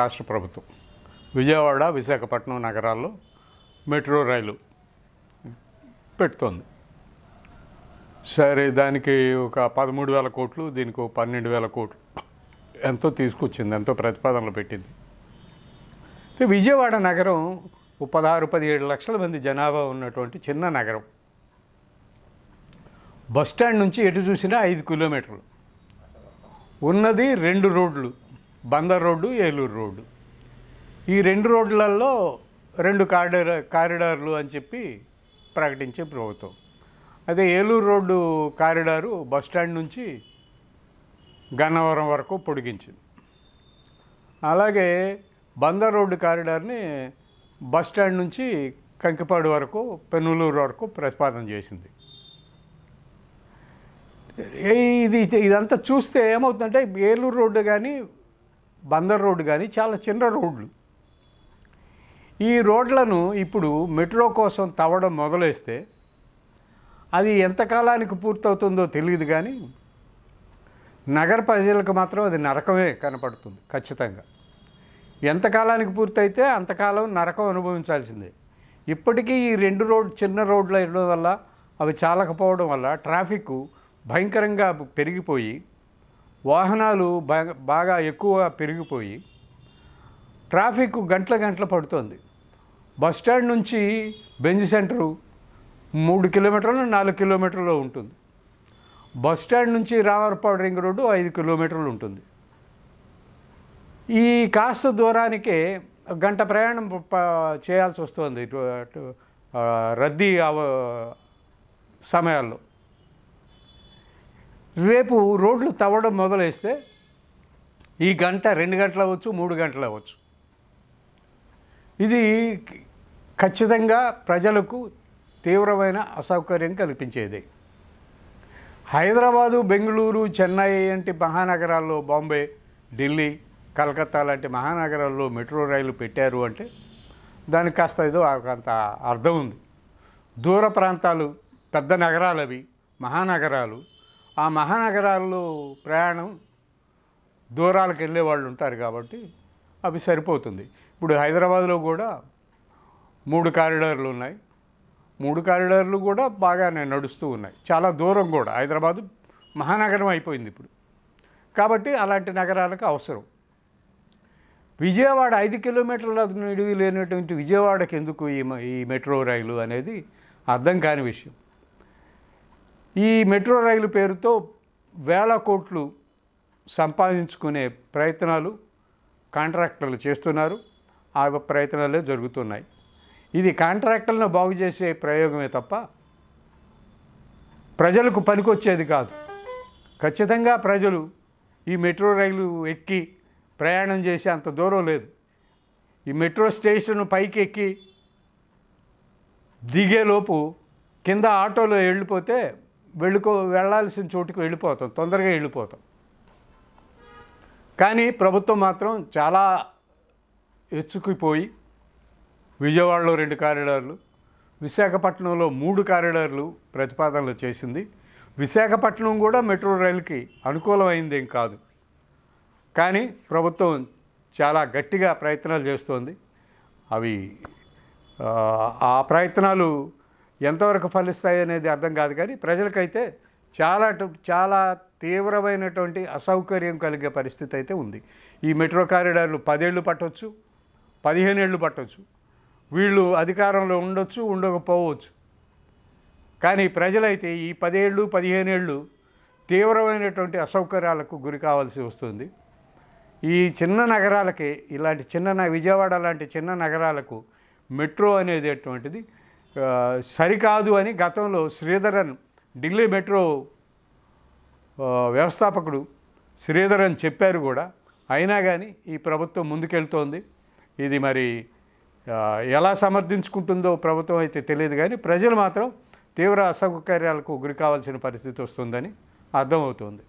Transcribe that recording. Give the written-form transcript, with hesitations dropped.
రాష్ట్ర ప్రభుత్వం విజయవాడ విశాఖపట్నం నగరాల్లో మెట్రో రైలు పెడుతోంది. సరే, దానికి ఒక 13,000 కోట్లు, దీనికి 12,000 కోట్లు ఎంతో తీసుకొచ్చింది, ఎంతో ప్రతిపాదనలు పెట్టింది. విజయవాడ నగరం 16-17 లక్షల మంది జనాభా ఉన్నటువంటి చిన్న నగరం. బస్టాండ్ నుంచి ఎటు చూసినా 5 కిలోమీటర్లు ఉన్నది. 2 రోడ్లు, బందర్ రోడ్డు, ఏలూరు రోడ్డు. ఈ 2 రోడ్లలో 2 కారిడార్లు అని చెప్పి ప్రకటించే ప్రభుత్వం. అదే ఏలూరు రోడ్డు కారిడారు బస్టాండ్ నుంచి గన్నవరం వరకు పొడిగించింది. అలాగే బందర్ రోడ్డు కారిడార్ని బస్టాండ్ నుంచి కంకిపాడు వరకు, పెనులూరు వరకు ప్రతిపాదన చేసింది. ఇదంతా చూస్తే ఏమవుతుందంటే, ఏలూరు రోడ్డు కానీ బందర్ రోడ్డు కానీ చాలా చిన్న రోడ్లు. ఈ రోడ్లను ఇప్పుడు మెట్రో కోసం తవ్వడం మొదలేస్తే అది ఎంతకాలానికి పూర్తవుతుందో తెలియదు, కానీ నగర ప్రజలకు మాత్రం అది నరకమే కనపడుతుంది ఖచ్చితంగా. ఎంతకాలానికి పూర్తయితే అంతకాలం నరకం అనుభవించాల్సిందే. ఇప్పటికీ ఈ 2 చిన్న రోడ్లు ఇవ్వడం వల్ల, అవి చాలకపోవడం వల్ల ట్రాఫిక్ భయంకరంగా పెరిగిపోయి, వాహనాలు బాగా ఎక్కువ పెరిగిపోయి ట్రాఫిక్ గంటల పడుతుంది. బస్టాండ్ నుంచి బెంజ్ సెంటరు 3 కిలోమీటర్లు 4 కిలోమీటర్లు ఉంటుంది. బస్టాండ్ నుంచి రామర్పాడు రింగ్ రోడ్డు 5 కిలోమీటర్లు ఉంటుంది. ఈ కాస్త దూరానికే గంట ప్రయాణం చేయాల్సి వస్తుంది రద్దీ సమయాల్లో. రేపు రోడ్లు తవ్వడం మొదలేస్తే ఈ గంట 2 గంటలు అవ్వచ్చు, 3 గంటలు అవ్వచ్చు. ఇది ఖచ్చితంగా ప్రజలకు తీవ్రమైన అసౌకర్యం కల్పించేది. హైదరాబాదు, బెంగళూరు, చెన్నై వంటి మహానగరాల్లో, బాంబే, ఢిల్లీ, కలకత్తా లాంటి మహానగరాల్లో మెట్రో రైలు పెట్టారు అంటే దానికి కాస్త ఏదో కొంత అర్థం ఉంది. దూర ప్రాంతాలు, పెద్ద నగరాలు, అవి మహానగరాలు. ఆ మహానగరాల్లో ప్రయాణం దూరాలకు వెళ్ళే వాళ్ళు ఉంటారు కాబట్టి అవి సరిపోతుంది. ఇప్పుడు హైదరాబాద్లో కూడా 3 కారిడార్లు ఉన్నాయి. 3 కారిడార్లు కూడా బాగానే నడుస్తూ ఉన్నాయి. చాలా దూరం కూడా. హైదరాబాదు మహానగరం అయిపోయింది ఇప్పుడు. కాబట్టి అలాంటి నగరాలకు అవసరం. విజయవాడ 5 కిలోమీటర్ల నిడివి లేనటువంటి విజయవాడకి ఎందుకు ఈ మెట్రో రైలు అనేది అర్థం కాని విషయం. ఈ మెట్రో రైలు పేరుతో వేల కోట్లు సంపాదించుకునే ప్రయత్నాలు కాంట్రాక్టర్లు చేస్తున్నారు. ఆ ప్రయత్నాలే జరుగుతున్నాయి. ఇది కాంట్రాక్టర్లను బాగు చేసే ప్రయోగమే తప్ప ప్రజలకు పనికొచ్చేది కాదు. ఖచ్చితంగా ప్రజలు ఈ మెట్రో రైలు ఎక్కి ప్రయాణం చేసే అంత దూరం లేదు. ఈ మెట్రో స్టేషన్ పైకి ఎక్కి దిగేలోపు కింద ఆటోలో వెళ్ళిపోతే వెళ్ళాల్సిన చోటుకి వెళ్ళిపోతాం, తొందరగా వెళ్ళిపోతాం. కానీ ప్రభుత్వం మాత్రం చాలా ఎచ్చుకుపోయి విజయవాడలో 2 కారిడార్లు, విశాఖపట్నంలో 3 కారిడార్లు ప్రతిపాదనలు చేసింది. విశాఖపట్నం కూడా మెట్రో రైలుకి అనుకూలమైందేం కాదు. కానీ ప్రభుత్వం చాలా గట్టిగా ప్రయత్నాలు చేస్తోంది. అవి ఆ ప్రయత్నాలు ఎంతవరకు ఫలిస్తాయి అనేది అర్థం కాదు, కానీ ప్రజలకైతే చాలా తీవ్రమైనటువంటి అసౌకర్యం కలిగే పరిస్థితి అయితే ఉంది. ఈ మెట్రో కారిడార్లు 10 ఏళ్ళు పట్టవచ్చు, 15 ఏళ్ళు పట్టవచ్చు. వీళ్ళు అధికారంలో ఉండొచ్చు, ఉండకపోవచ్చు. కానీ ప్రజలైతే ఈ 10 ఏళ్ళు 15 ఏళ్ళు తీవ్రమైనటువంటి అసౌకర్యాలకు గురి కావాల్సి వస్తుంది. ఈ చిన్న నగరాలకి, ఇలాంటి విజయవాడ లాంటి చిన్న నగరాలకు మెట్రో అనేటువంటిది సరికాదు అని గతంలో శ్రీధరన్, ఢిల్లీ మెట్రో వ్యవస్థాపకుడు శ్రీధరన్ చెప్పారు కూడా. అయినా కానీ ఈ ప్రభుత్వం ముందుకెళ్తోంది. ఇది మరి ఎలా సమర్థించుకుంటుందో ప్రభుత్వం అయితే తెలియదు, కానీ ప్రజలు మాత్రం తీవ్ర అసౌకర్యాలకు గురి కావాల్సిన పరిస్థితి వస్తుందని అర్థమవుతోంది.